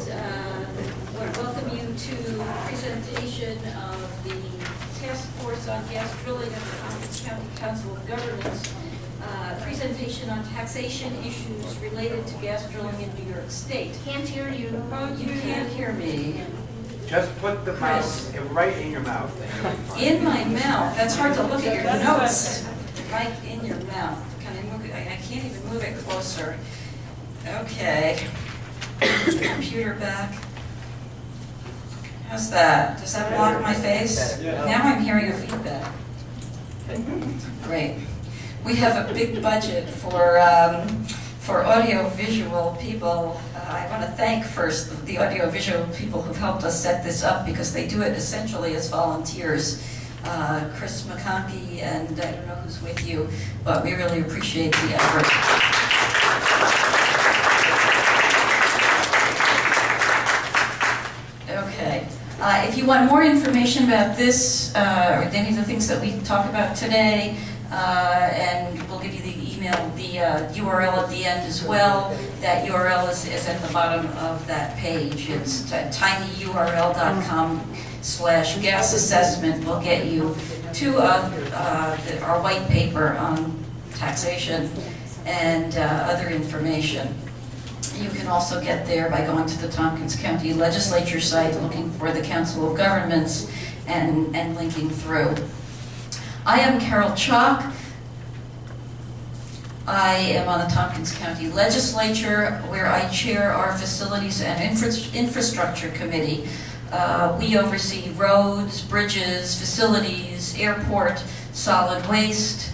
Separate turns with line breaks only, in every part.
want to welcome you to the presentation of the Task Force on Gas Drilling of the Tompkins County Council of Governments. Presentation on taxation issues related to gas drilling in New York State.
Can't hear you.
You can't hear me.
Just put the mouse right in your mouth.
In my mouth? That's hard to look at your notes. Right in your mouth. Can I move it? I can't even move it closer. Okay. Computer back. How's that? Does that block my face?
Yeah.
Now I'm hearing your feedback. Great. We have a big budget for audio-visual people. I want to thank first the audio-visual people who've helped us set this up because they do it essentially as volunteers. Chris McConkey and I don't know who's with you, but we really appreciate the effort. Okay. If you want more information about this or any of the things that we talk about today, and we'll give you the email, the URL at the end as well. That URL is at the bottom of that page. It's tinyurl.com/gas assessment will get you to our white paper on taxation and other information. You can also get there by going to the Tompkins County Legislature site, looking for the Council of Governments, and linking through. I am Carol Chalk. I am on the Tompkins County Legislature, where I chair our Facilities and Infrastructure Committee. We oversee roads, bridges, facilities, airport, solid waste,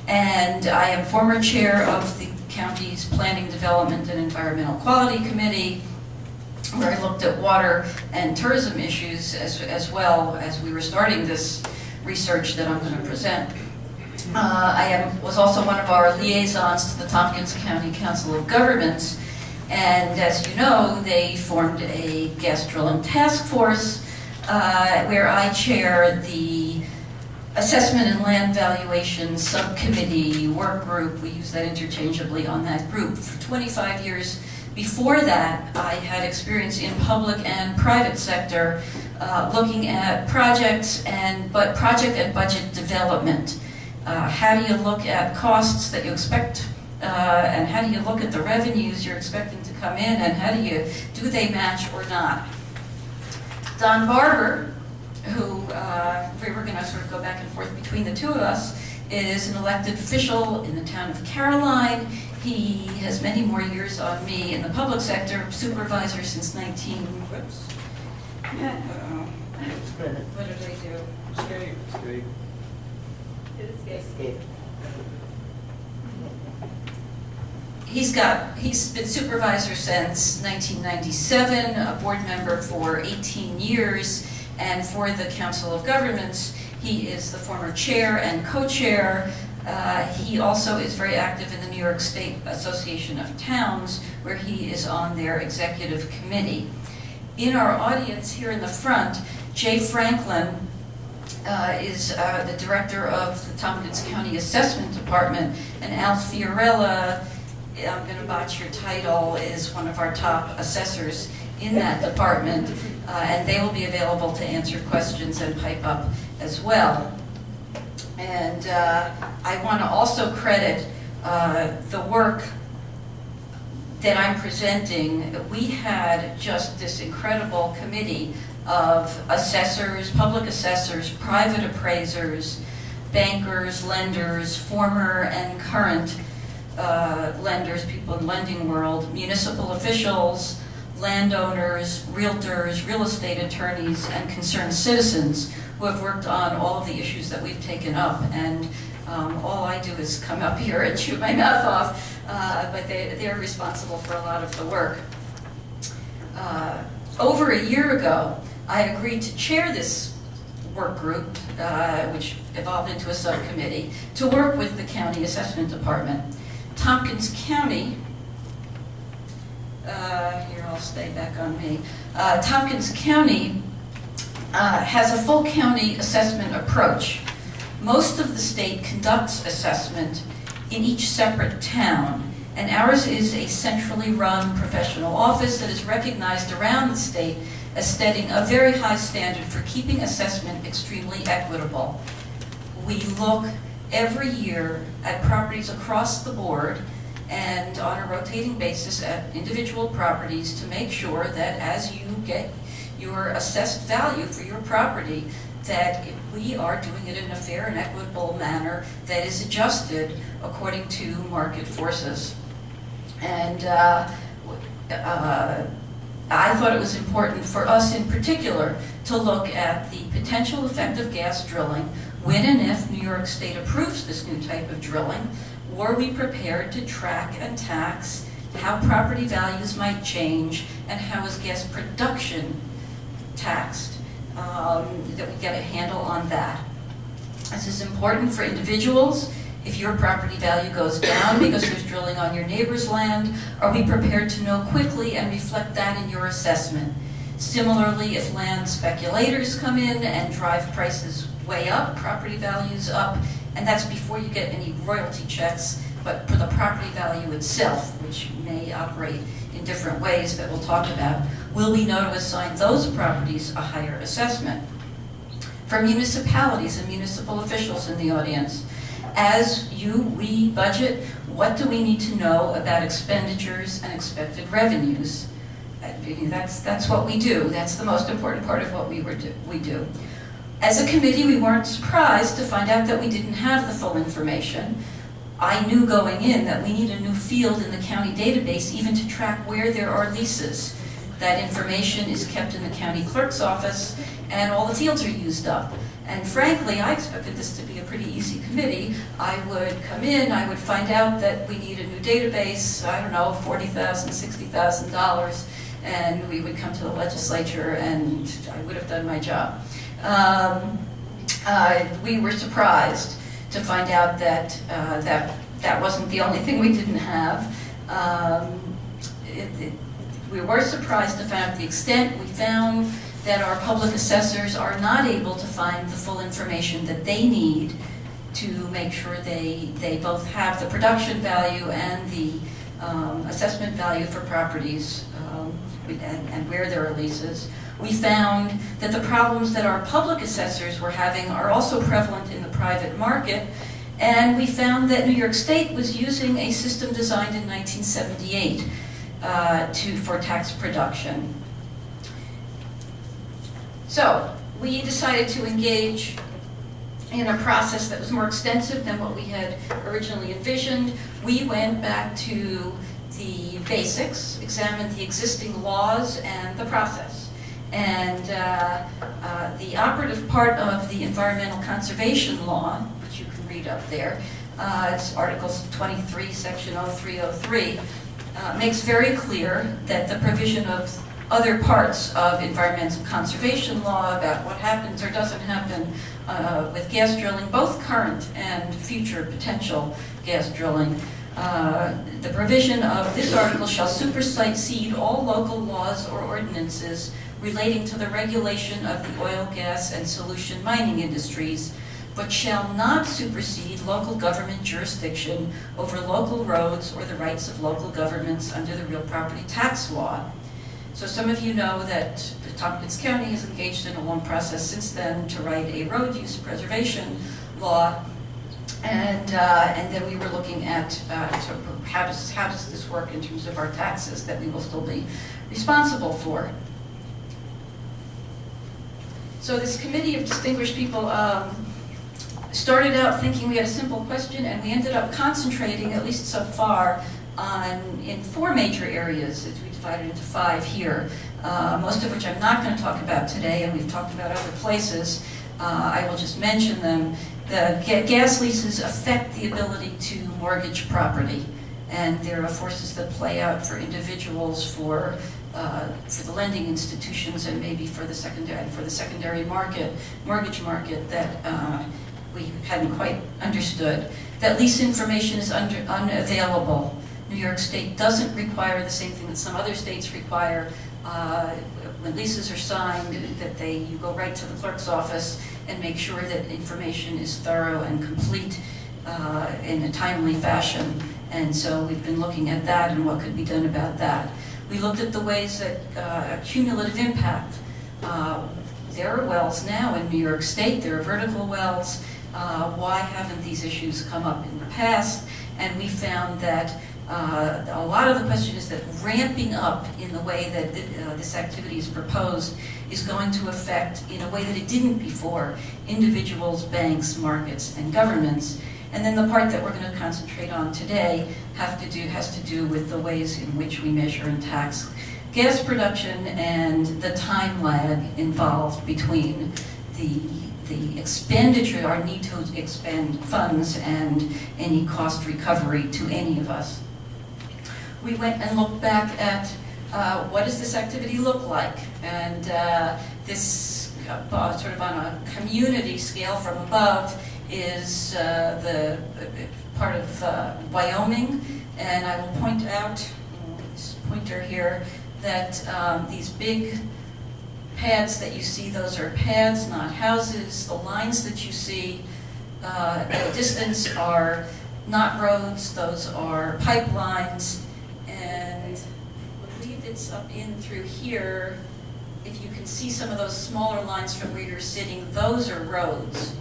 and I am former chair of the county's Planning, Development, and Environmental Quality Committee, where I looked at water and tourism issues as well as we were starting this research that I'm going to present. I was also one of our liaisons to the Tompkins County Council of Governments, and as you know, they formed a gas drilling task force where I chair the Assessment and Land Valuation Subcommittee work group. We use that interchangeably on that group. For 25 years before that, I had experience in public and private sector looking at project and budget development. How do you look at costs that you expect, and how do you look at the revenues you're expecting to come in, and how do they match or not? Don Barber, who we're going to sort of go back and forth between the two of us, is an elected official in the town of Caroline. He has many more years on me in the public sector, supervisor since What did I do?
Escape.
He's been supervisor since 1997, a board member for 18 years, and for the Council of Governments, he is the former chair and co-chair. He also is very active in the New York State Association of Towns, where he is on their executive committee. In our audience here in the front, Jay Franklin is the director of the Tompkins County Assessment Department, and Al Fiorella, I'm going to botch your title, is one of our top assessors in that department, and they will be available to answer questions and pipe up as well. And I want to also credit the work that I'm presenting. We had just this incredible committee of assessors, public assessors, private appraisers, bankers, lenders, former and current lenders, people in the lending world, municipal officials, landowners, realtors, real estate attorneys, and concerned citizens who have worked on all of the issues that we've taken up. And all I do is come up here and shoot my mouth off, but they're responsible for a lot of the work. Over a year ago, I agreed to chair this work group, which evolved into a subcommittee, to work with the County Assessment Department. Tompkins County, here I'll stay back on me, Tompkins County has a full county assessment approach. Most of the state conducts assessment in each separate town, And ours is a centrally run professional office that is recognized around the state as setting a very high standard for keeping assessment extremely equitable. We look every year at properties across the board and on a rotating basis at individual properties to make sure that as you get your assessed value for your property, that we are doing it in a fair and equitable manner that is adjusted according to market forces. And I thought it was important for us in particular to look at the potential effect of gas drilling when and if New York State approves this new type of drilling. Were we prepared to track and tax how property values might change and how is gas production taxed? That we get a handle on that. This is important for individuals. If your property value goes down because there's drilling on your neighbor's land, are we prepared to know quickly and reflect that in your assessment? Similarly, if land speculators come in and drive prices way up, property values up, and that's before you get any royalty checks, but for the property value itself, which may operate in different ways that we'll talk about, will we know to assign those properties a higher assessment? For municipalities and municipal officials in the audience, as we budget, what do we need to know about expenditures and expected revenues? That's what we do. That's the most important part of what we do. As a committee, we weren't surprised to find out that we didn't have the full information. I knew going in that we need a new field in the county database even to track where there are leases. That information is kept in the county clerk's office and all the fields are used up. And frankly, I expected this to be a pretty easy committee. I would come in, I would find out that we need a new database, I don't know, $40,000, $60,000, and we would come to the legislature and I would have done my job. We were surprised to find out that that wasn't the only thing we didn't have. We were surprised to find out the extent. We found that our public assessors are not able to find the full information that they need to make sure they both have the production value and the assessment value for properties and where there are leases. We found that the problems that our public assessors were having are also prevalent in the private market, and we found that New York State was using a system designed in 1978 for tax production. So we decided to engage in a process that was more extensive than what we had originally envisioned. We went back to the basics, examined the existing laws and the process. And the operative part of the environmental conservation law, which you can read up there, it's Article 23, Section 0303, makes very clear that the provision of other parts of environmental conservation law about what happens or doesn't happen with gas drilling, both current and future potential gas drilling. The provision of this article shall supersede all local laws or ordinances relating to the regulation of the oil, gas, and solution mining industries, but shall not supersede local government jurisdiction over local roads or the rights of local governments under the real property tax law. So some of you know that Tompkins County has engaged in a long process since then to write a road use preservation law, and then we were looking at how does this work in terms of our taxes that we will still be responsible for. So this committee of distinguished people started out thinking we had a simple question, and we ended up concentrating, at least so far, in 4 major areas that we divided into 5 here, most of which I'm not going to talk about today, and we've talked about other places. I will just mention them. The gas leases affect the ability to mortgage property, and there are forces that play out for individuals, for the lending institutions, and maybe for the secondary market, mortgage market that we hadn't quite understood. That lease information is unavailable. New York State doesn't require the same thing that some other states require. When leases are signed, that you go right to the clerk's office and make sure that information is thorough and complete in a timely fashion. And so we've been looking at that and what could be done about that. We looked at the ways that cumulative impact. There are wells now in New York State, there are vertical wells. Why haven't these issues come up in the past? And we found that a lot of the question is that ramping up in the way that this activity is proposed is going to affect, in a way that it didn't before, individuals, banks, markets, and governments. And then the part that we're going to concentrate on today has to do with the ways in which we measure and tax gas production and the time lag involved between the expenditure, our need to expend funds, and any cost recovery to any of us. We went and looked back at what does this activity look like, and this sort of on a community scale from above is the part of Wyoming, and I will point out this pointer here that these big pads that you see, those are pads, not houses. The lines that you see at a distance are not roads, those are pipelines, and I believe it's up in through here. If you can see some of those smaller lines from where you're sitting, those are roads.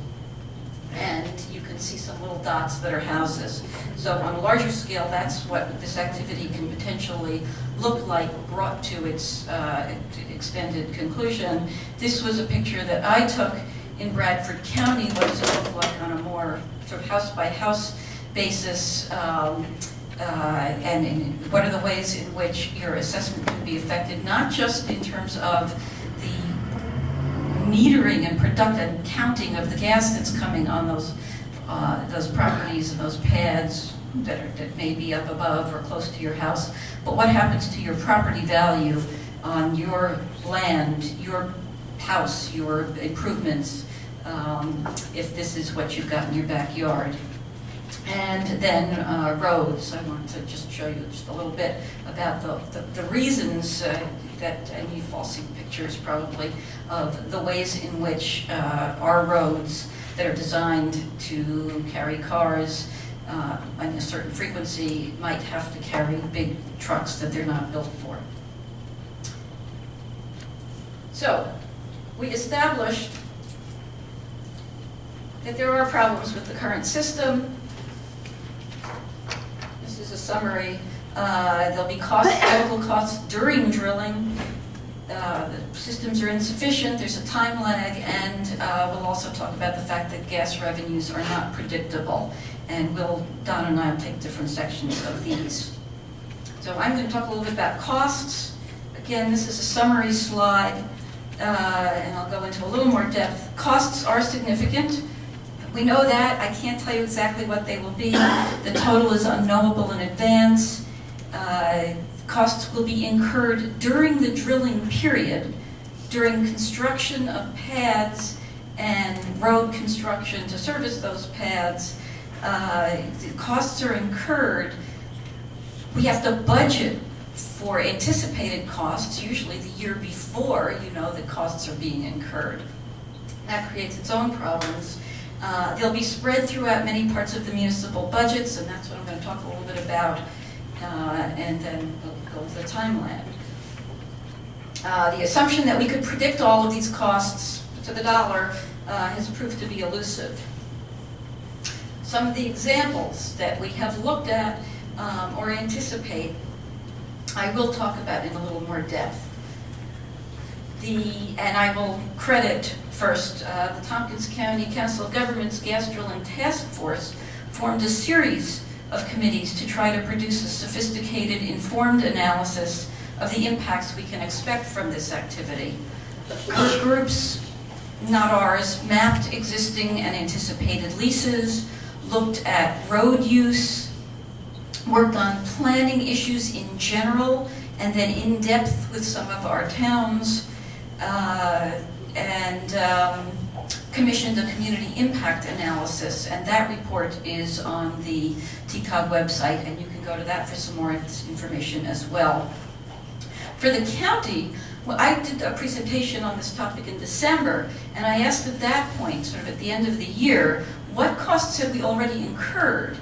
And you can see some little dots that are houses. So on a larger scale, that's what this activity can potentially look like brought to its extended conclusion. This was a picture that I took in Bradford County. What does it look like on a more sort of house-by-house basis? And what are the ways in which your assessment can be affected, not just in terms of the metering and and counting of the gas that's coming on those properties and those pads that may be up above or close to your house, but what happens to your property value on your land, your house, your improvements, if this is what you've got in your backyard. And then roads. I want to just show you just a little bit about the reasons that, and you've all seen pictures probably, of the ways in which our roads that are designed to carry cars on a certain frequency might have to carry big trucks that they're not built for. So, we established that there are problems with the current system. This is a summary. There'll be local costs during drilling. The systems are insufficient, there's a time lag, and we'll also talk about the fact that gas revenues are not predictable. And Don and I will take different sections of these. So I'm going to talk a little bit about costs. Again, this is a summary slide, and I'll go into a little more depth. Costs are significant. We know that. I can't tell you exactly what they will be. The total is unknowable in advance. Costs will be incurred during the drilling period, during construction of pads and road construction to service those pads. The costs are incurred. We have to budget for anticipated costs, usually the year before you know that costs are being incurred. That creates its own problems. They'll be spread throughout many parts of the municipal budgets, and that's what I'm going to talk a little bit about. And then we'll go to the time lag. The assumption that we could predict all of these costs to the dollar has proved to be elusive. Some of the examples that we have looked at or anticipate, I will talk about in a little more depth. And I will credit first the Tompkins County Council of Governments Gas Drilling Task Force formed a series of committees to try to produce a sophisticated, informed analysis of the impacts we can expect from this activity. Our groups, not ours, mapped existing and anticipated leases, looked at road use, worked on planning issues in general, and then in depth with some of our towns, and commissioned a community impact analysis, and that report is on the TCCOG website, and you can go to that for some more information as well. For the county, well, I did a presentation on this topic in December, and I asked at that point, sort of at the end of the year, what costs had we already incurred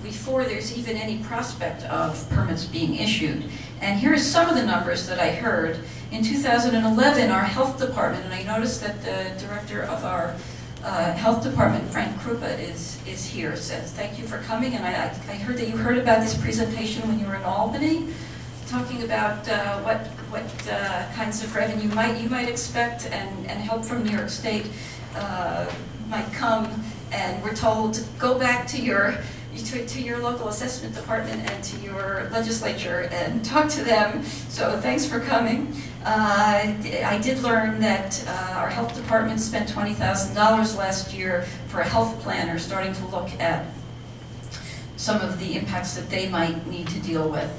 before there's even any prospect of permits being issued. And here's some of the numbers that I heard. In 2011, our health department, and I noticed that the director of our health department, Frank Krupa, is here, says thank you for coming. And I heard that you heard about this presentation when you were in Albany, talking about what kinds of revenue you might expect and help from New York State might come. And we're told to go back to your local assessment department and to your legislature and talk to them. So thanks for coming. I did learn that our health department spent $20,000 last year for a health planner, starting to look at some of the impacts that they might need to deal with.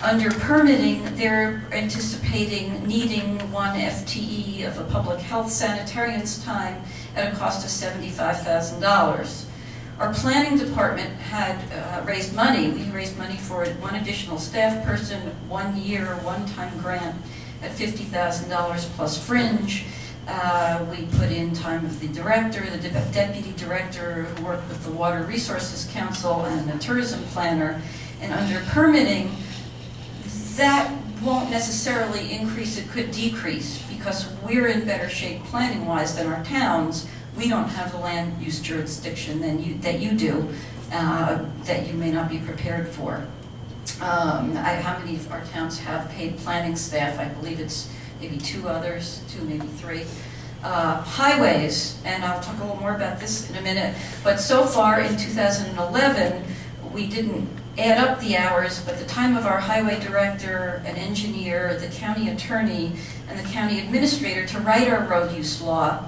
Under permitting, they're anticipating needing 1 FTE of a public health sanitarian's time at a cost of $75,000. Our planning department had raised money. We raised money for 1 additional staff person, 1 year, one-time grant at $50,000 plus fringe. We put in time of the director, the deputy director who worked with the Water Resources Council, and the tourism planner. And under permitting, that won't necessarily increase, it could decrease, because we're in better shape planning-wise than our towns. We don't have the land use jurisdiction that you do, that you may not be prepared for. How many of our towns have paid planning staff? I believe it's maybe 2 others, 2, maybe 3. Highways, and I'll talk a little more about this in a minute, but so far in 2011, we didn't add up the hours, but the time of our highway director, an engineer, the county attorney, and the county administrator to write our road use law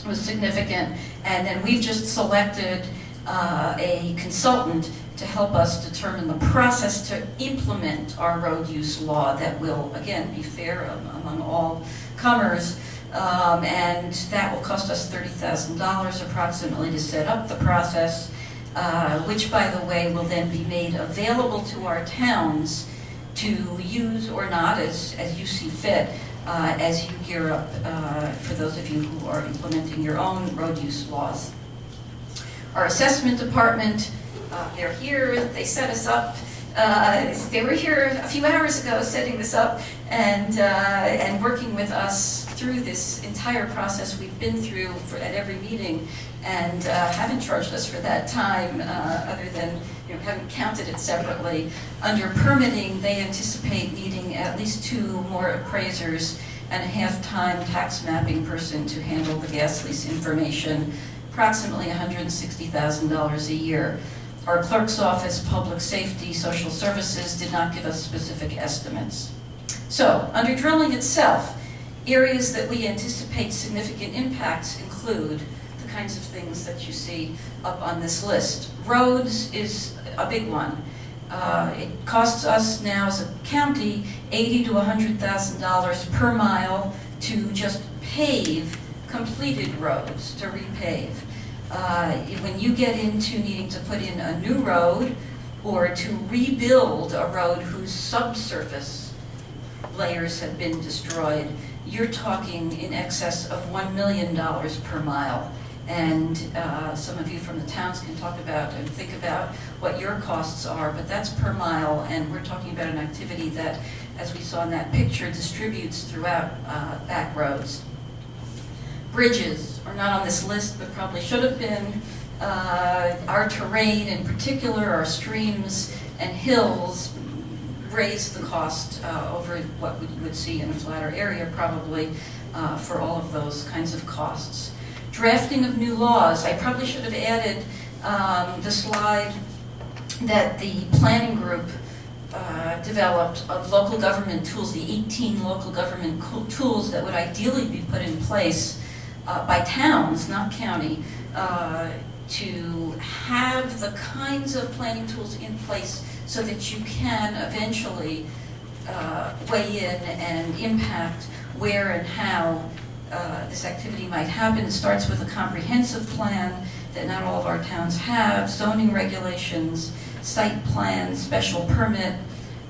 was significant. And then we've just selected a consultant to help us determine the process to implement our road use law that will, again, be fair among all comers. And that will cost us $30,000 approximately to set up the process. Which, by the way, will then be made available to our towns to use or not as you see fit as you gear up for those of you who are implementing your own road use laws. Our assessment department, they're here, they set us up. They were here a few hours ago setting this up and working with us through this entire process we've been through at every meeting, and haven't charged us for that time other than haven't counted it separately. Under permitting, they anticipate needing at least 2 more appraisers and a half-time tax mapping person to handle the gas lease information, approximately $160,000 a year. Our clerk's office, public safety, social services did not give us specific estimates. So, under drilling itself, areas that we anticipate significant impacts include the kinds of things that you see up on this list. Roads is a big one. It costs us now as a county $80,000 to $100,000 per mile to just pave completed roads, to repave. When you get into needing to put in a new road or to rebuild a road whose subsurface layers have been destroyed, you're talking in excess of $1 million per mile. And some of you from the towns can talk about and think about what your costs are, but that's per mile, and we're talking about an activity that, as we saw in that picture, distributes throughout back roads. Bridges are not on this list, but probably should have been. Our terrain in particular, our streams and hills, raise the cost over what we would see in a flatter area probably for all of those kinds of costs. Drafting of new laws. I probably should have added the slide that the planning group developed of local government tools, the 18 local government tools that would ideally be put in place by towns, not county, to have the kinds of planning tools in place so that you can eventually weigh in and impact where and how this activity might happen. It starts with a comprehensive plan that not all of our towns have, zoning regulations, site plans, special permit,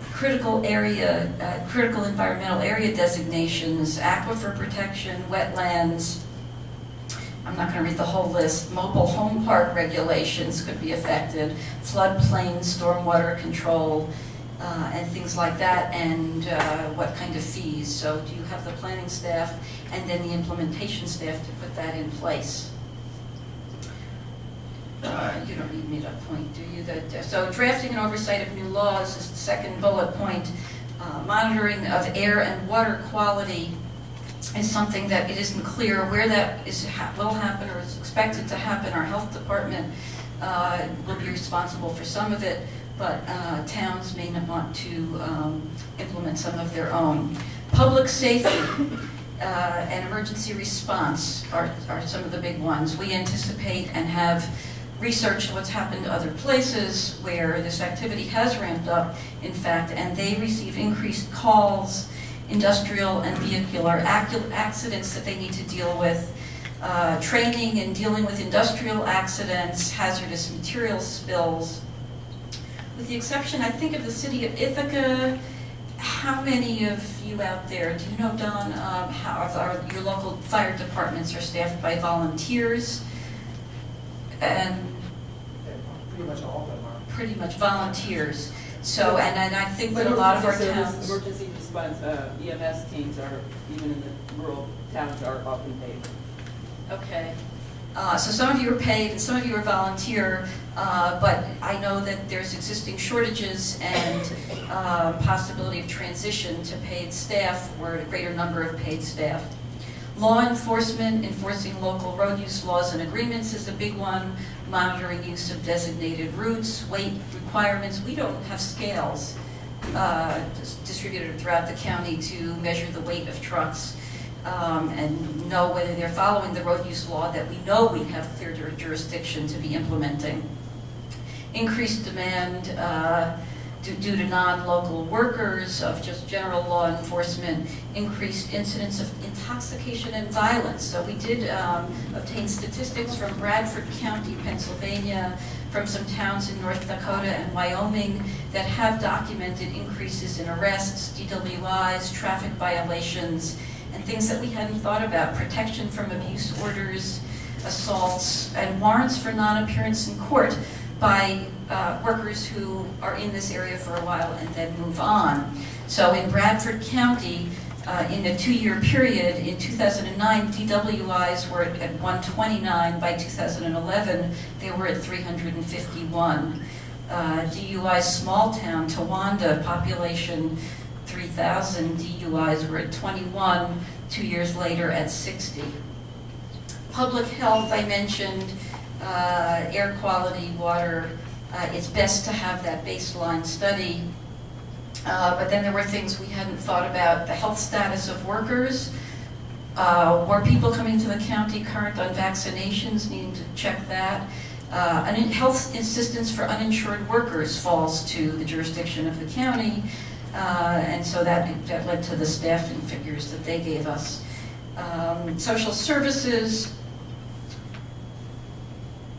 critical environmental area designations, aquifer protection, wetlands, I'm not going to read the whole list. Mobile home park regulations could be affected, floodplain, stormwater control, and things like that, and what kind of fees. So do you have the planning staff and then the implementation staff to put that in place? You don't need me to point, do you? So drafting and oversight of new laws is the second bullet point. Monitoring of air and water quality is something that it isn't clear where that will happen or is expected to happen. Our health department will be responsible for some of it, but towns may not want to implement some of their own. Public safety and emergency response are some of the big ones. We anticipate and have researched what's happened to other places where this activity has ramped up, in fact, and they receive increased calls, industrial and vehicular accidents that they need to deal with, training in dealing with industrial accidents, hazardous material spills. With the exception, I think, of the city of Ithaca, how many of you out there, do you know, Don, how your local fire departments are staffed by volunteers? And
pretty much all of them are.
Pretty much volunteers. So, and I think that a lot of our towns...
Emergency response, EMS teams are, even in the rural towns, are often paid.
Okay. So some of you are paid and some of you are volunteer, but I know that there's existing shortages and possibility of transition to paid staff or a greater number of paid staff. Law enforcement, enforcing local road use laws and agreements is a big one. Monitoring use of designated routes, weight requirements. We don't have scales distributed throughout the county to measure the weight of trucks and know whether they're following the road use law that we know we have clear jurisdiction to be implementing. Increased demand due to non-local workers, of just general law enforcement, increased incidents of intoxication and violence. So we did obtain statistics from Bradford County, Pennsylvania, from some towns in North Dakota and Wyoming that have documented increases in arrests, DWIs, traffic violations, and things that we hadn't thought about. Protection from abuse orders, assaults, and warrants for non-appearance in court by workers who are in this area for a while and then move on. So in Bradford County, in a 2-year period, in 2009, DWIs were at 129. By 2011, they were at 351. DUIs, small town, Towanda, population 3,000, DUIs were at 21, 2 years later at 60. Public health, I mentioned, air quality, water. It's best to have that baseline study. But then there were things we hadn't thought about. The health status of workers. Were people coming to the county current on vaccinations, needing to check that. Health assistance for uninsured workers falls to the jurisdiction of the county. And so that led to the staffing figures that they gave us. Social services.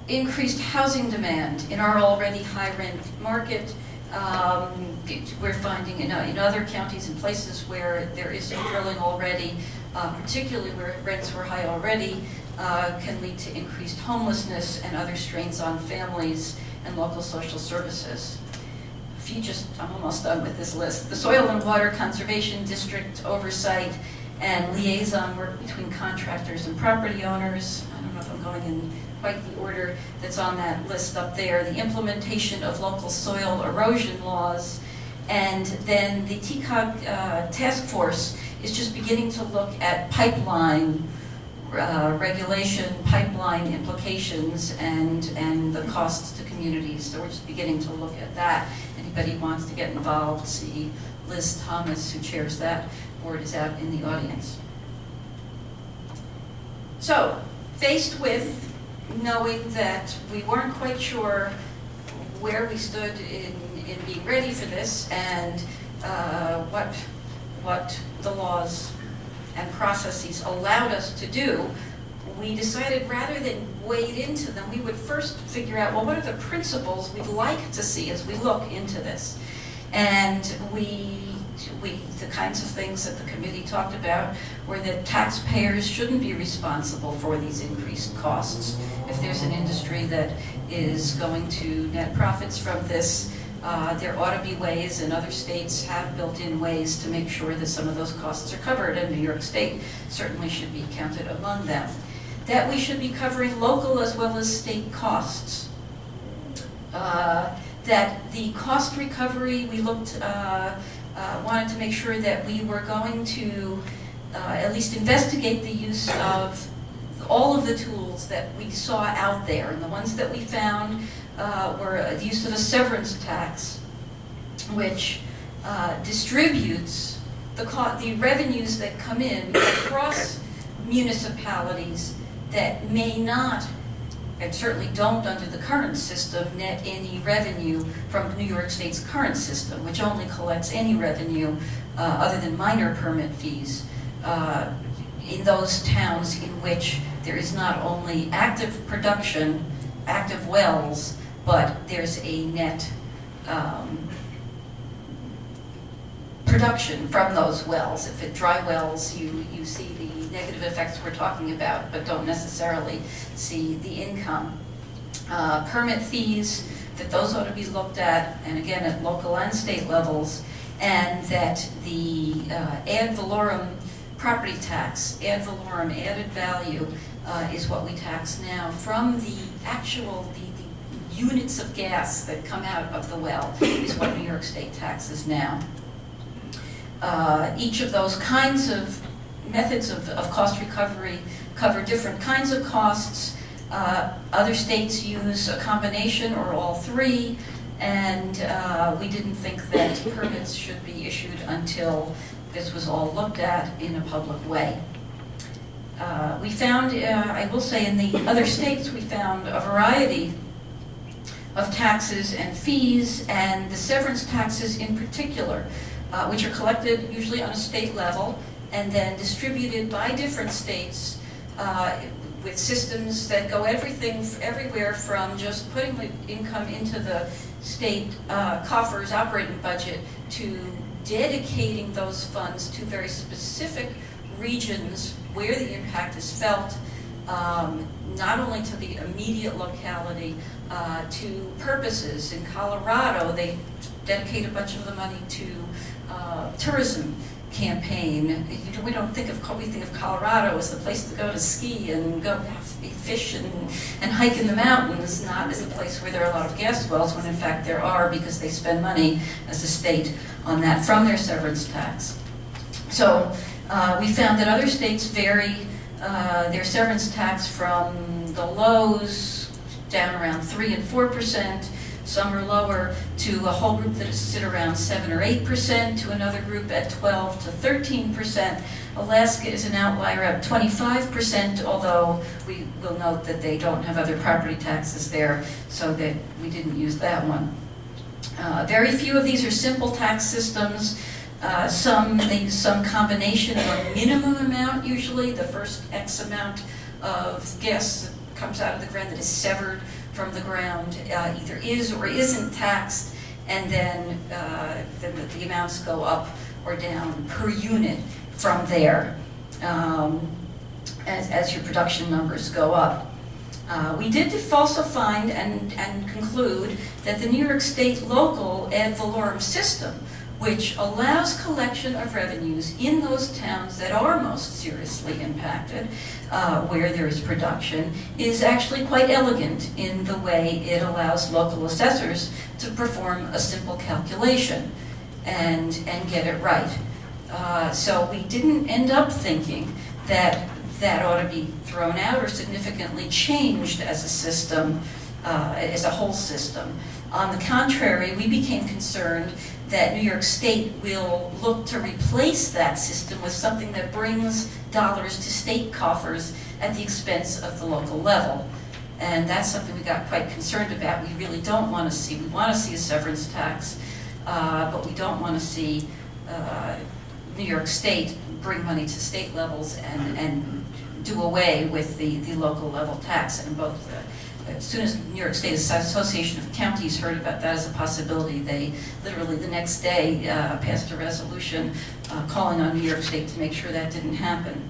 Increased housing demand in our already high rent market. We're finding in other counties and places where there is some drilling already, particularly where rents were high already, can lead to increased homelessness and other strains on families and local social services. I'm almost done with this list. The Soil and Water Conservation District oversight and liaison work between contractors and property owners. I don't know if I'm going in quite the order that's on that list up there. The implementation of local soil erosion laws. And then the TCCOG task force is just beginning to look at pipeline regulation, pipeline implications, and the costs to communities. So we're just beginning to look at that. Anybody who wants to get involved, see Liz Thomas, who chairs that board, is out in the audience. So, faced with knowing that we weren't quite sure where we stood in being ready for this and what the laws and processes allowed us to do, we decided rather than wade into them, we would first figure out, well, what are the principles we'd like to see as we look into this? And we the kinds of things that the committee talked about were that taxpayers shouldn't be responsible for these increased costs. If there's an industry that is going to net profits from this, there ought to be ways, and other states have built-in ways to make sure that some of those costs are covered, and New York State certainly should be counted among them. That we should be covering local as well as state costs. That the cost recovery, we looked, wanted to make sure that we were going to at least investigate the use of all of the tools that we saw out there. And the ones that we found were the use of a severance tax, which distributes the revenues that come in across municipalities that may not, and certainly don't under the current system, net any revenue from New York State's current system, which only collects any revenue other than minor permit fees in those towns in which there is not only active production, active wells, but there's a net production from those wells. If it's dry wells, you see the negative effects we're talking about, but don't necessarily see the income. Permit fees, that those ought to be looked at, and again at local and state levels, and that the ad valorem property tax, ad valorem, added value, is what we tax now from the actual, the units of gas that come out of the well is what New York State taxes now. Each of those kinds of methods of cost recovery cover different kinds of costs. Other states use a combination or all three, and we didn't think that permits should be issued until this was all looked at in a public way. We found, I will say, in the other states, we found a variety of taxes and fees, and the severance taxes in particular, which are collected usually on a state level and then distributed by different states with systems that go everywhere from just putting the income into the state coffers operating budget to dedicating those funds to very specific regions where the impact is felt, not only to the immediate locality, to purposes. In Colorado, they dedicate a bunch of the money to tourism campaign. We think of Colorado as the place to go to ski and go fish and hike in the mountains, not as a place where there are a lot of gas wells, when in fact there are, because they spend money as a state on that from their severance tax. So we found that other states vary their severance tax from the lows down around 3 and 4%. Some are lower, to a whole group that sit around 7 or 8%, to another group at 12 to 13%. Alaska is an outlier at 25%, although we will note that they don't have other property taxes there, so that we didn't use that one. Very few of these are simple tax systems. They use some combination of a minimum amount, usually the first X amount of gas that comes out of the ground that is severed from the ground either is or isn't taxed, and then the amounts go up or down per unit from there as your production numbers go up. We did also find and conclude that the New York State local ad valorem system, which allows collection of revenues in those towns that are most seriously impacted, where there is production, is actually quite elegant in the way it allows local assessors to perform a simple calculation and get it right. So we didn't end up thinking that that ought to be thrown out or significantly changed as a system, as a whole system. On the contrary, we became concerned that New York State will look to replace that system with something that brings dollars to state coffers at the expense of the local level. And that's something we got quite concerned about. We really don't want to see. We want to see a severance tax, but we don't want to see New York State bring money to state levels and do away with the local level tax. And both as soon as New York State Association of Counties heard about that as a possibility, they literally the next day passed a resolution calling on New York State to make sure that didn't happen.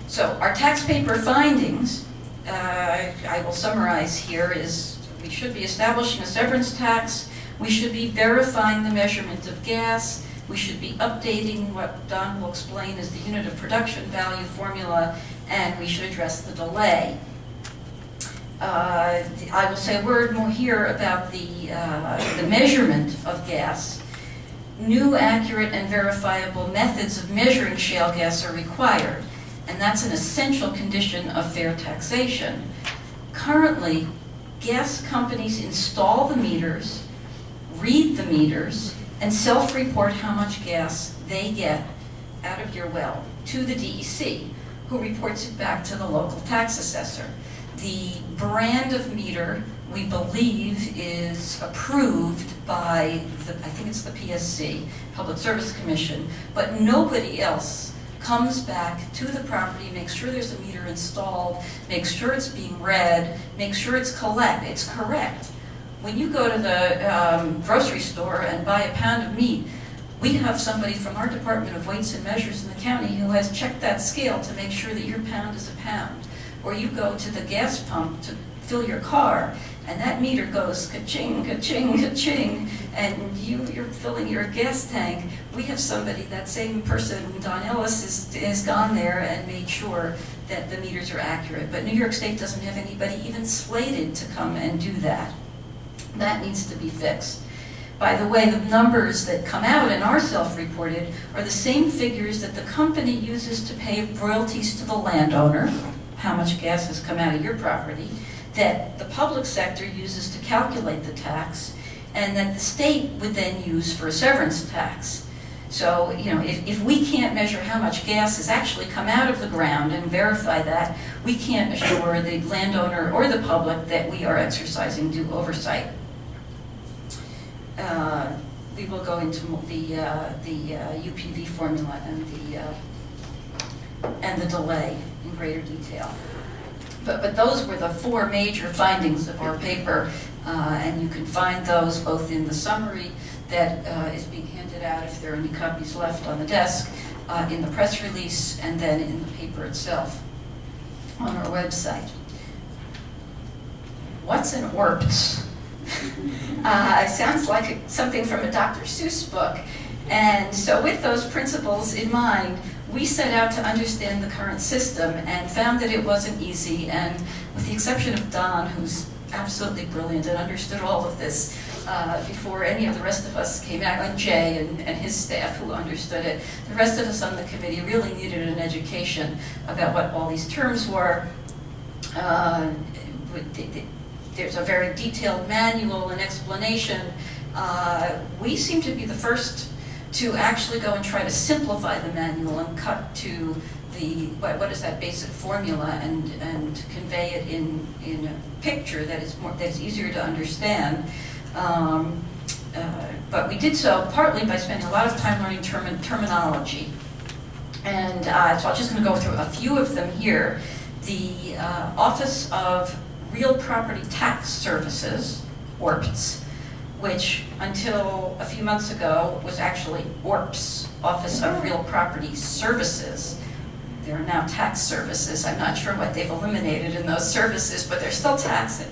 So our tax paper findings, I will summarize here, is we should be establishing a severance tax, we should be verifying the measurement of gas, we should be updating what Don will explain is the unit of production value formula, and we should address the delay. I will say a word more here about the measurement of gas. New, accurate, and verifiable methods of measuring shale gas are required, and that's an essential condition of fair taxation. Currently, gas companies install the meters, read the meters, and self-report how much gas they get out of your well to the DEC, who reports it back to the local tax assessor. The brand of meter, we believe, is approved by, I think it's the PSC, Public Service Commission, but nobody else comes back to the property, makes sure there's a meter installed, makes sure it's being read, makes sure it's correct. When you go to the grocery store and buy a pound of meat, we have somebody from our Department of Weights and Measures in the county who has checked that scale to make sure that your pound is a pound. Or you go to the gas pump to fill your car, and that meter goes ka-ching, ka-ching, ka-ching, and you're filling your gas tank. We have somebody, that same person, Don Ellis, has gone there and made sure that the meters are accurate. But New York State doesn't have anybody even slated to come and do that. That needs to be fixed. By the way, the numbers that come out and are self-reported are the same figures that the company uses to pay royalties to the landowner, how much gas has come out of your property, that the public sector uses to calculate the tax, and that the state would then use for a severance tax. So, you know, if we can't measure how much gas has actually come out of the ground and verify that, we can't assure the landowner or the public that we are exercising due oversight. We will go into the UPV formula and the delay in greater detail. But those were the four major findings of our paper, and you can find those both in the summary that is being handed out, if there are any copies left on the desk, in the press release, and then in the paper itself on our website. What's an ORPS? It sounds like something from a Dr. Seuss book. And so with those principles in mind, we set out to understand the current system and found that it wasn't easy. And with the exception of Don, who's absolutely brilliant and understood all of this before any of the rest of us came out, and Jay and his staff who understood it, the rest of us on the committee really needed an education about what all these terms were. There's a very detailed manual and explanation. We seem to be the first to actually go and try to simplify the manual and cut to the, what is that basic formula, and convey it in a picture that is easier to understand. But we did so partly by spending a lot of time learning terminology. And so I'm just going to go through a few of them here. The Office of Real Property Tax Services, ORPS, which until a few months ago was actually ORPS, Office of Real Property Services. There are now tax services. I'm not sure what they've eliminated in those services, but they're still taxing.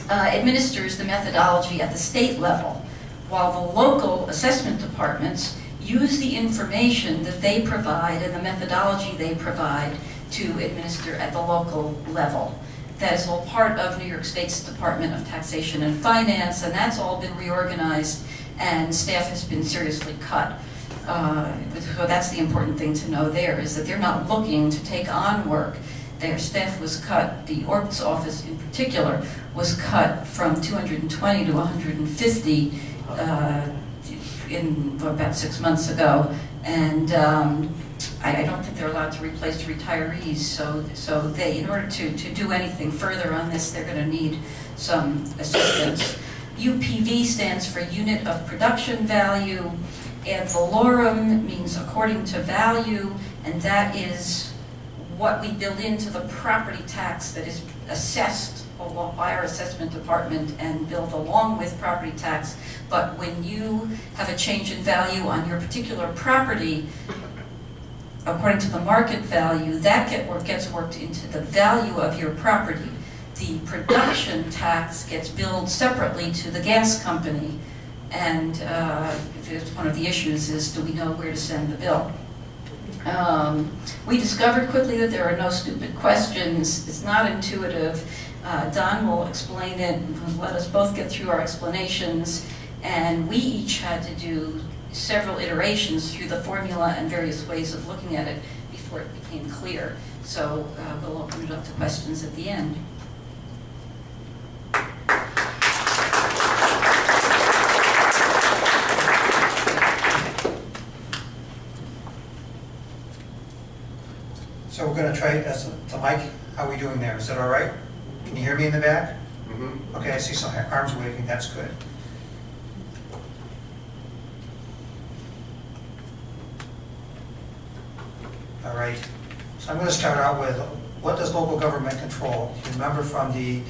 Administers the methodology at the state level, while the local assessment departments use the information that they provide and the methodology they provide to administer at the local level. That is all part of New York State's Department of Taxation and Finance, and that's all been reorganized, and staff has been seriously cut. So that's the important thing to know there, is that they're not looking to take on work. Their staff was cut. The ORPS office in particular was cut from 220 to 150 in about 6 months ago, and I don't think they're allowed to replace retirees, so they, in order to do anything further on this, they're going to need some assistance. UPV stands for Unit of Production Value. Ad valorem means according to value, and that is what we build into the property tax that is assessed by our assessment department and billed along with property tax. But when you have a change in value on your particular property, according to the market value, that gets worked into the value of your property. The production tax gets billed separately to the gas company, and one of the issues is, do we know where to send the bill? We discovered quickly that there are no stupid questions. It's not intuitive. Don will explain it, and let us both get through our explanations, and we each had to do several iterations through the formula and various ways of looking at it before it became clear. So we'll open it up to questions at the end.
So we're going to try the mic. How are we doing there? Is that all right? Can you hear me in the back?
Mm-hmm.
Okay, I see some arms waving. That's good. All right. So I'm going to start out with, what does local government control? You remember from the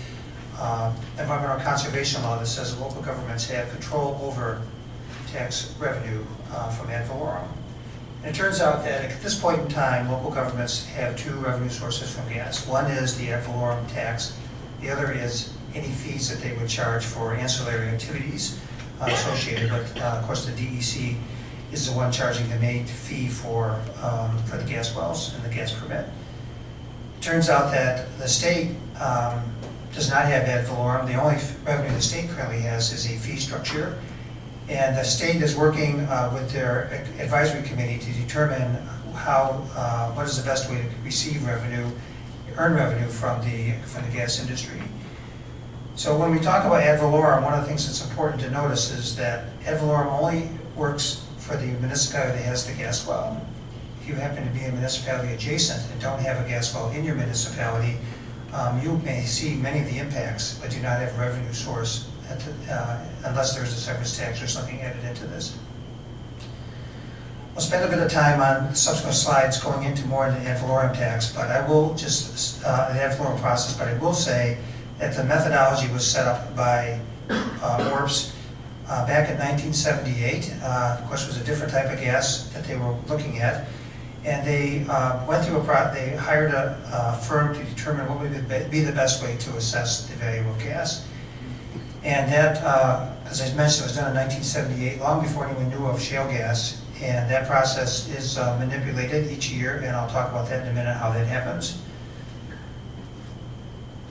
environmental conservation law that says that local governments have control over tax revenue from ad valorem. And it turns out that at this point in time, local governments have two revenue sources from gas. One is the ad valorem tax. The other is any fees that they would charge for ancillary activities associated with, of course, the DEC is the one charging the main fee for the gas wells and the gas permit. It turns out that the state does not have ad valorem. The only revenue the state currently has is a fee structure. And the state is working with their advisory committee to determine what is the best way to receive revenue, earn revenue from the gas industry. So when we talk about ad valorem, one of the things that's important to notice is that ad valorem only works for the municipality that has the gas well. If you happen to be a municipality adjacent and don't have a gas well in your municipality, you may see many of the impacts, but do not have a revenue source unless there's a service tax or something added into this. We'll spend a bit of time on subsequent slides going into more into the ad valorem tax, but I will just, the ad valorem process, but I will say that the methodology was set up by ORBS back in 1978. Of course, it was a different type of gas that they were looking at. And they went through they hired a firm to determine what would be the best way to assess the value of gas. And that, as I mentioned, was done in 1978, long before anyone knew of shale gas. And that process is manipulated each year, and I'll talk about that in a minute, how that happens.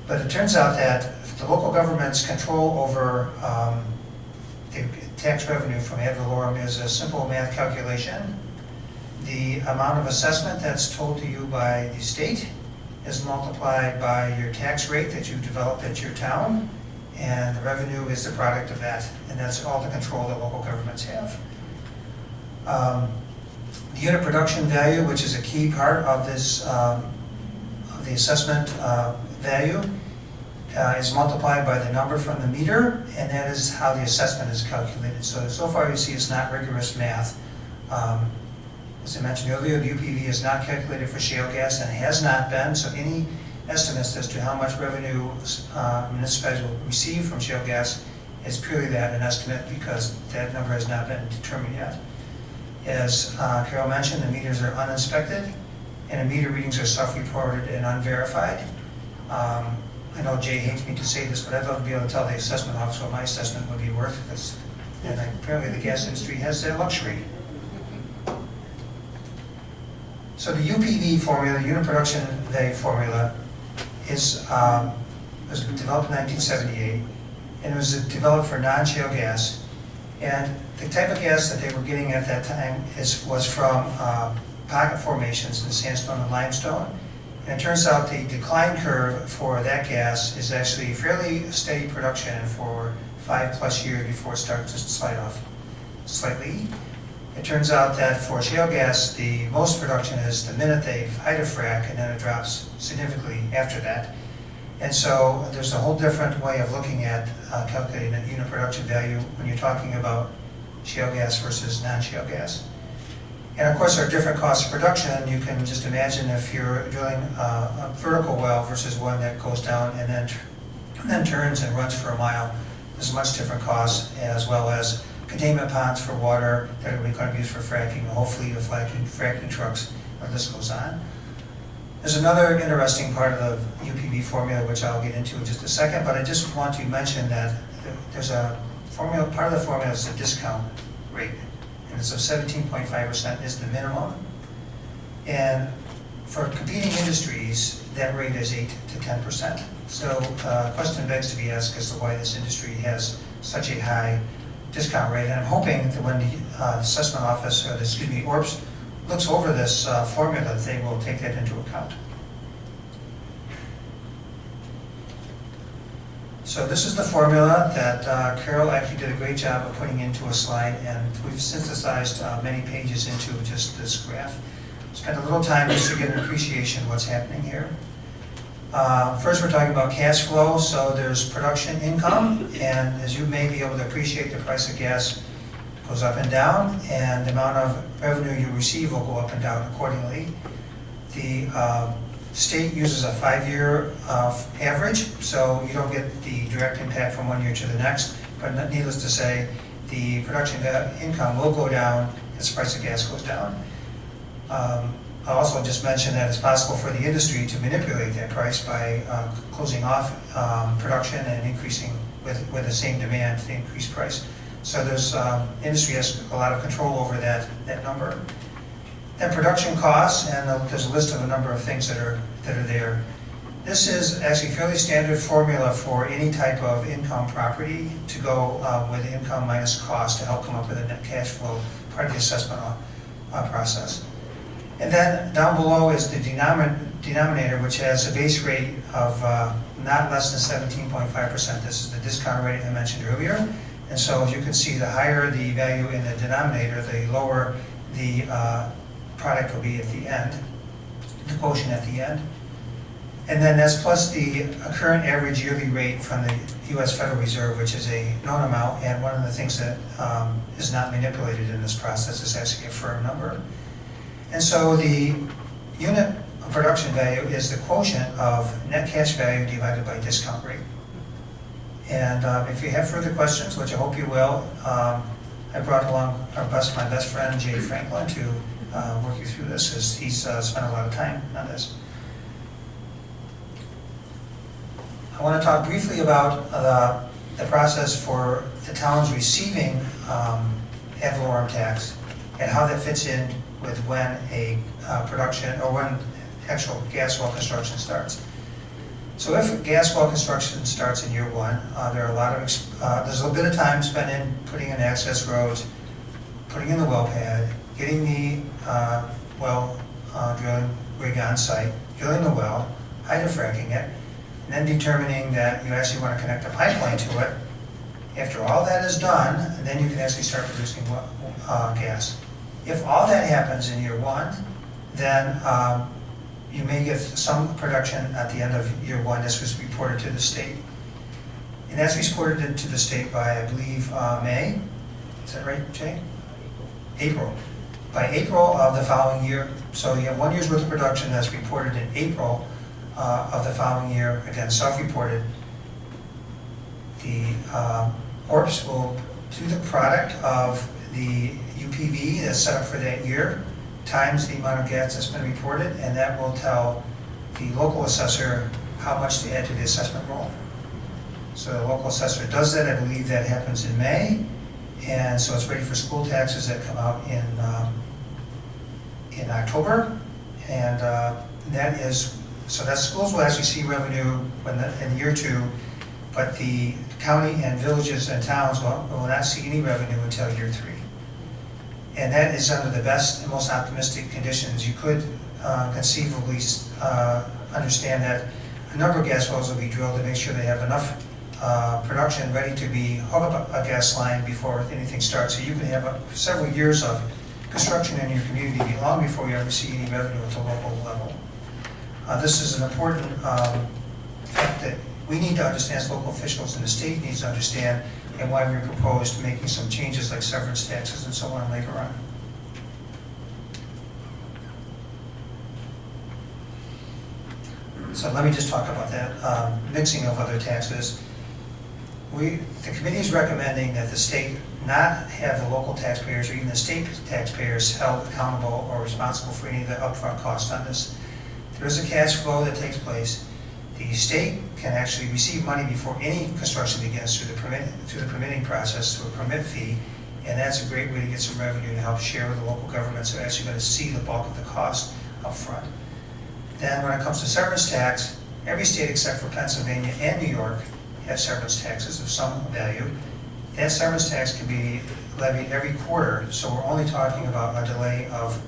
But it turns out that the local government's control over the tax revenue from ad valorem is a simple math calculation. The amount of assessment that's told to you by the state is multiplied by your tax rate that you've developed at your town, and the revenue is the product of that, and that's all the control that local governments have. The unit production value, which is a key part of this, of the assessment value, is multiplied by the number from the meter, and that is how the assessment is calculated. So far you see it's not rigorous math. As I mentioned earlier, the UPV is not calculated for shale gas and has not been, so any estimates as to how much revenue municipalities will receive from shale gas is purely that, an estimate, because that number has not been determined yet. As Carol mentioned, the meters are uninspected, and the meter readings are self-reported and unverified. I know Jay hates me to say this, but I'd love to be able to tell the assessment officer what my assessment would be worth, and apparently the gas industry has that luxury. So the UPV formula, the unit production value formula, was developed in 1978, and it was developed for non-shale gas. And the type of gas that they were getting at that time was from pocket formations in sandstone and limestone. And it turns out the decline curve for that gas is actually fairly steady production for 5+ years before it starts to slide off slightly. It turns out that for shale gas, the most production is the minute they hydrofrack, and then it drops significantly after that. And so there's a whole different way of looking at calculating the unit production value when you're talking about shale gas versus non-shale gas. And of course, there are different costs of production. You can just imagine if you're drilling a vertical well versus one that goes down and then turns and runs for a mile. There's much different costs, as well as containment ponds for water that are going to be used for fracking, a whole fleet of fracking trucks, and this goes on. There's another interesting part of the UPV formula, which I'll get into in just a second, but I just want to mention that there's a formula, part of the formula is the discount rate, and it's of 17.5% is the minimum. And for competing industries, that rate is 8 to 10%. So the question begs to be asked as to why this industry has such a high discount rate. And I'm hoping that when the assessment office, or ORPS, looks over this formula, they will take that into account. So this is the formula that Carol actually did a great job of putting into a slide, and we've synthesized many pages into just this graph. Spent a little time just to get an appreciation of what's happening here. First, we're talking about cash flow. So there's production income, and as you may be able to appreciate, the price of gas goes up and down, and the amount of revenue you receive will go up and down accordingly. The state uses a 5-year average, so you don't get the direct impact from one year to the next, but needless to say, the production income will go down as the price of gas goes down. I'll also just mention that it's possible for the industry to manipulate that price by closing off production and increasing with the same demand the increased price. So there's industry has a lot of control over that number. Then production costs, and there's a list of a number of things that are there. This is actually a fairly standard formula for any type of income property to go with income minus cost to help come up with a net cash flow part of the assessment process. And then down below is the denominator, which has a base rate of not less than 17.5%. This is the discount rate I mentioned earlier. And so as you can see, the higher the value in the denominator, the lower the product will be at the end, the quotient at the end. And then that's plus the current average yearly rate from the U.S. Federal Reserve, which is a known amount. And one of the things that is not manipulated in this process is actually a firm number. And so the unit of production value is the quotient of net cash value divided by discount rate. And if you have further questions, which I hope you will, I brought along my best friend, Jay Franklin, to work you through this, as he's spent a lot of time on this. I want to talk briefly about the process for the towns receiving ad valorem tax and how that fits in with when a production or when actual gas well construction starts. So if gas well construction starts in year one, there are a lot of there's a bit of time spent in putting in access roads, putting in the well pad, getting the well drilling rig on site, drilling the well, hydrofracking it, and then determining that you actually want to connect a pipeline to it. After all that is done, then you can actually start producing gas. If all that happens in year one, then you may get some production at the end of year one. This was reported to the state. And that's reported to the state by, I believe, May. Is that right, Jay? April. By April of the following year. So you have 1 year's worth of production that's reported in April of the following year. Again, self-reported. The ORPS will do the product of the UPV that's set up for that year times the amount of gas that's been reported, and that will tell the local assessor how much to add to the assessment roll. So the local assessor does that. I believe that happens in May, and so it's ready for school taxes that come out in October, and that is so that schools will actually see revenue in year two, but the county and villages and towns will not see any revenue until year three. And that is under the best and most optimistic conditions. You could conceivably understand that a number of gas wells will be drilled to make sure they have enough production ready to be hooked up a gas line before anything starts. So you can have several years of construction in your community long before you ever see any revenue at the local level. This is an important fact that we need to understand as local officials, and the state needs to understand, and why we proposed making some changes like severance taxes and so on later on. So let me just talk about that, mixing of other taxes. The committee is recommending that the state not have the local taxpayers or even the state taxpayers held accountable or responsible for any of the upfront costs on this. There is a cash flow that takes place. The state can actually receive money before any construction begins through the permitting process, through a permit fee, and that's a great way to get some revenue to help share with the local governments who are actually going to see the bulk of the cost up front. Then when it comes to severance tax, every state except for Pennsylvania and New York have severance taxes of some value. That severance tax can be levied every quarter, so we're only talking about a delay of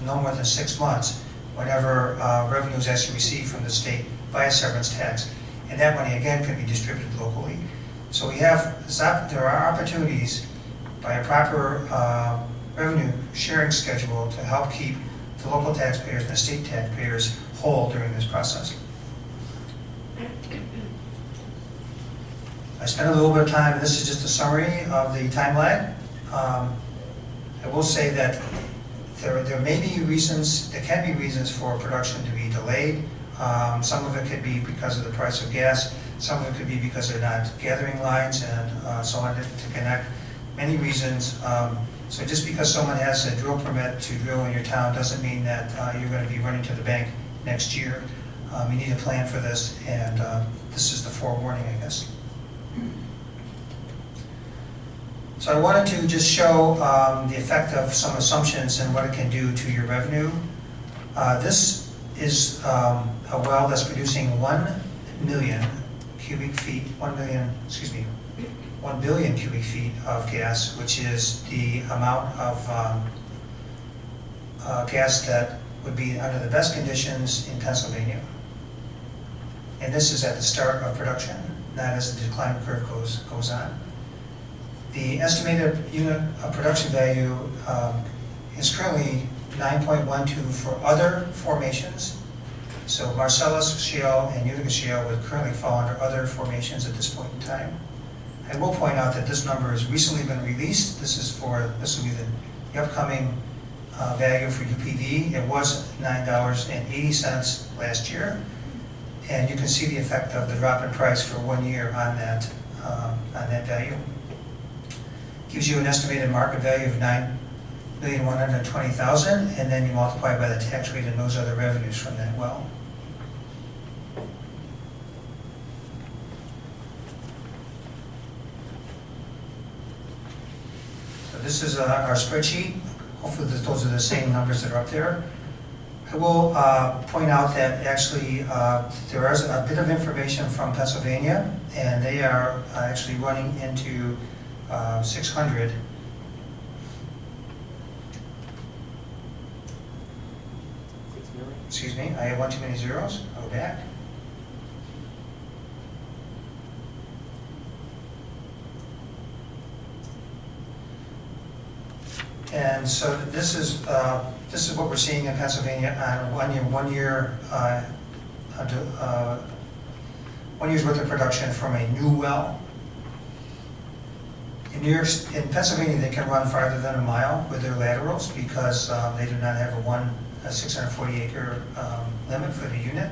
no more than 6 months whenever revenue is actually received from the state by a severance tax. And that money, again, can be distributed locally. So there are opportunities by a proper revenue sharing schedule to help keep the local taxpayers and the state taxpayers whole during this process. I spent a little bit of time, and this is just a summary of the time lag. I will say that there may be reasons, there can be reasons for production to be delayed. Some of it could be because of the price of gas, some of it could be because they're not gathering lines and so on to connect. Many reasons. So just because someone has a drill permit to drill in your town doesn't mean that you're going to be running to the bank next year. You need to plan for this, and this is the forewarning, I guess. So I wanted to just show the effect of some assumptions and what it can do to your revenue. This is a well that's producing 1 billion cubic feet of gas, which is the amount of gas that would be under the best conditions in Pennsylvania. And this is at the start of production, not as the decline curve goes on. The estimated unit of production value is currently 9.12 for other formations. So Marcellus Shale and Utica Shale would currently fall under other formations at this point in time. I will point out that this number has recently been released. This will be the upcoming value for UPV. It was $9.80 last year. And you can see the effect of the drop in price for 1 year on that value. Gives you an estimated market value of $9,120,000, and then you multiply by the tax rate and those other revenues from that well. So this is our spreadsheet. Hopefully those are the same numbers that are up there. I will point out that actually there is a bit of information from Pennsylvania, and they are actually running into 600. Excuse me, I have one too many zeros. I'll go back. And so this is what we're seeing in Pennsylvania on one year's worth of production from a new well. In Pennsylvania, they can run farther than a mile with their laterals because they do not have a 640-acre limit for the unit,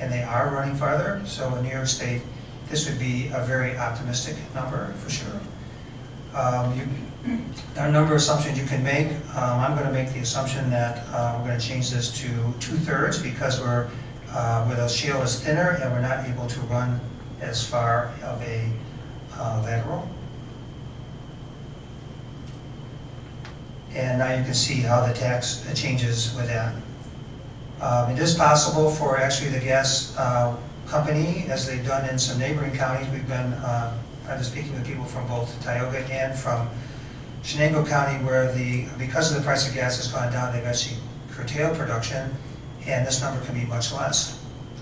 and they are running farther. So in New York State, this would be a very optimistic number for sure. There are a number of assumptions you can make. I'm going to make the assumption that we're going to change this to 2/3 because where the shale is thinner and we're not able to run as far of a lateral. And now you can see how the tax changes with that. It is possible for actually the gas company, as they've done in some neighboring counties. I've been speaking with people from both Tioga and from Shenango County, where because of the price of gas has gone down, they've actually curtailed production, and this number can be much less.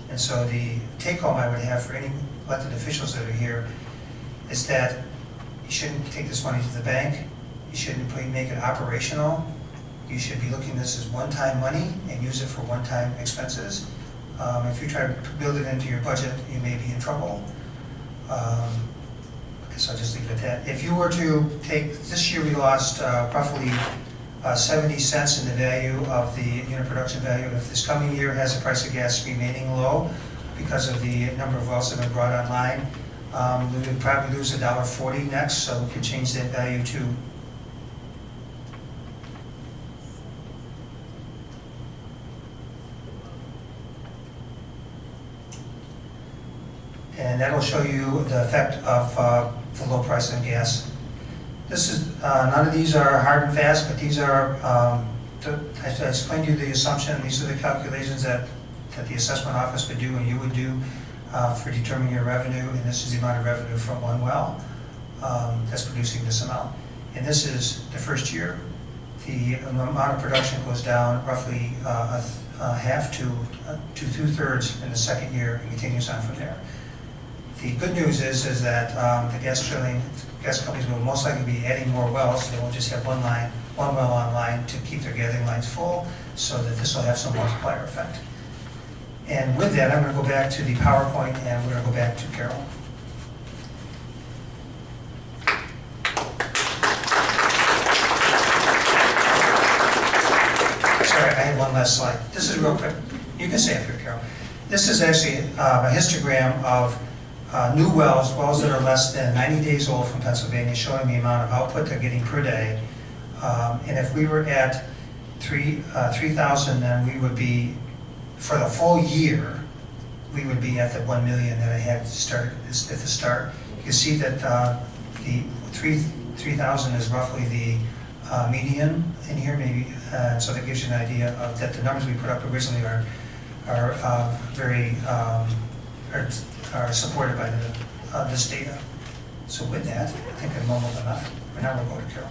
And so the take-home I would have for any elected officials that are here is that you shouldn't take this money to the bank. You shouldn't make it operational. You should be looking at this as one-time money and use it for one-time expenses. If you try to build it into your budget, you may be in trouble. I guess I'll just leave it at that. If you were to take, this year we lost roughly 70 cents in the value of the unit production value. If this coming year has the price of gas remaining low because of the number of wells that have been brought online, we would probably lose $1.40 next, so we could change that value to and that'll show you the effect of the low price of gas. This is, none of these are hard and fast, but these are, I explained to you the assumption, these are the calculations that the assessment office would do and you would do for determining your revenue, and this is the amount of revenue from one well that's producing this amount. And this is the first year. The amount of production goes down roughly half to two-thirds in the second year and continues on from there. The good news is that the gas companies will most likely be adding more wells. They won't just have one well online to keep their gathering lines full, so that this will have some multiplier effect. And with that, I'm going to go back to the PowerPoint and we're going to go back to Carol. Sorry, I had one last slide. This is real quick. You can stay up here, Carol. This is actually a histogram of new wells that are less than 90 days old from Pennsylvania, showing the amount of output they're getting per day. And if we were at 3,000, then we would be, for the full year, we would be at the 1 million that I had at the start. You can see that the 3,000 is roughly the median in here, maybe. So that gives you an idea of that the numbers we put up originally are very are supported by this data. So with that, I think I've mumbled enough. Now we'll go to Carol.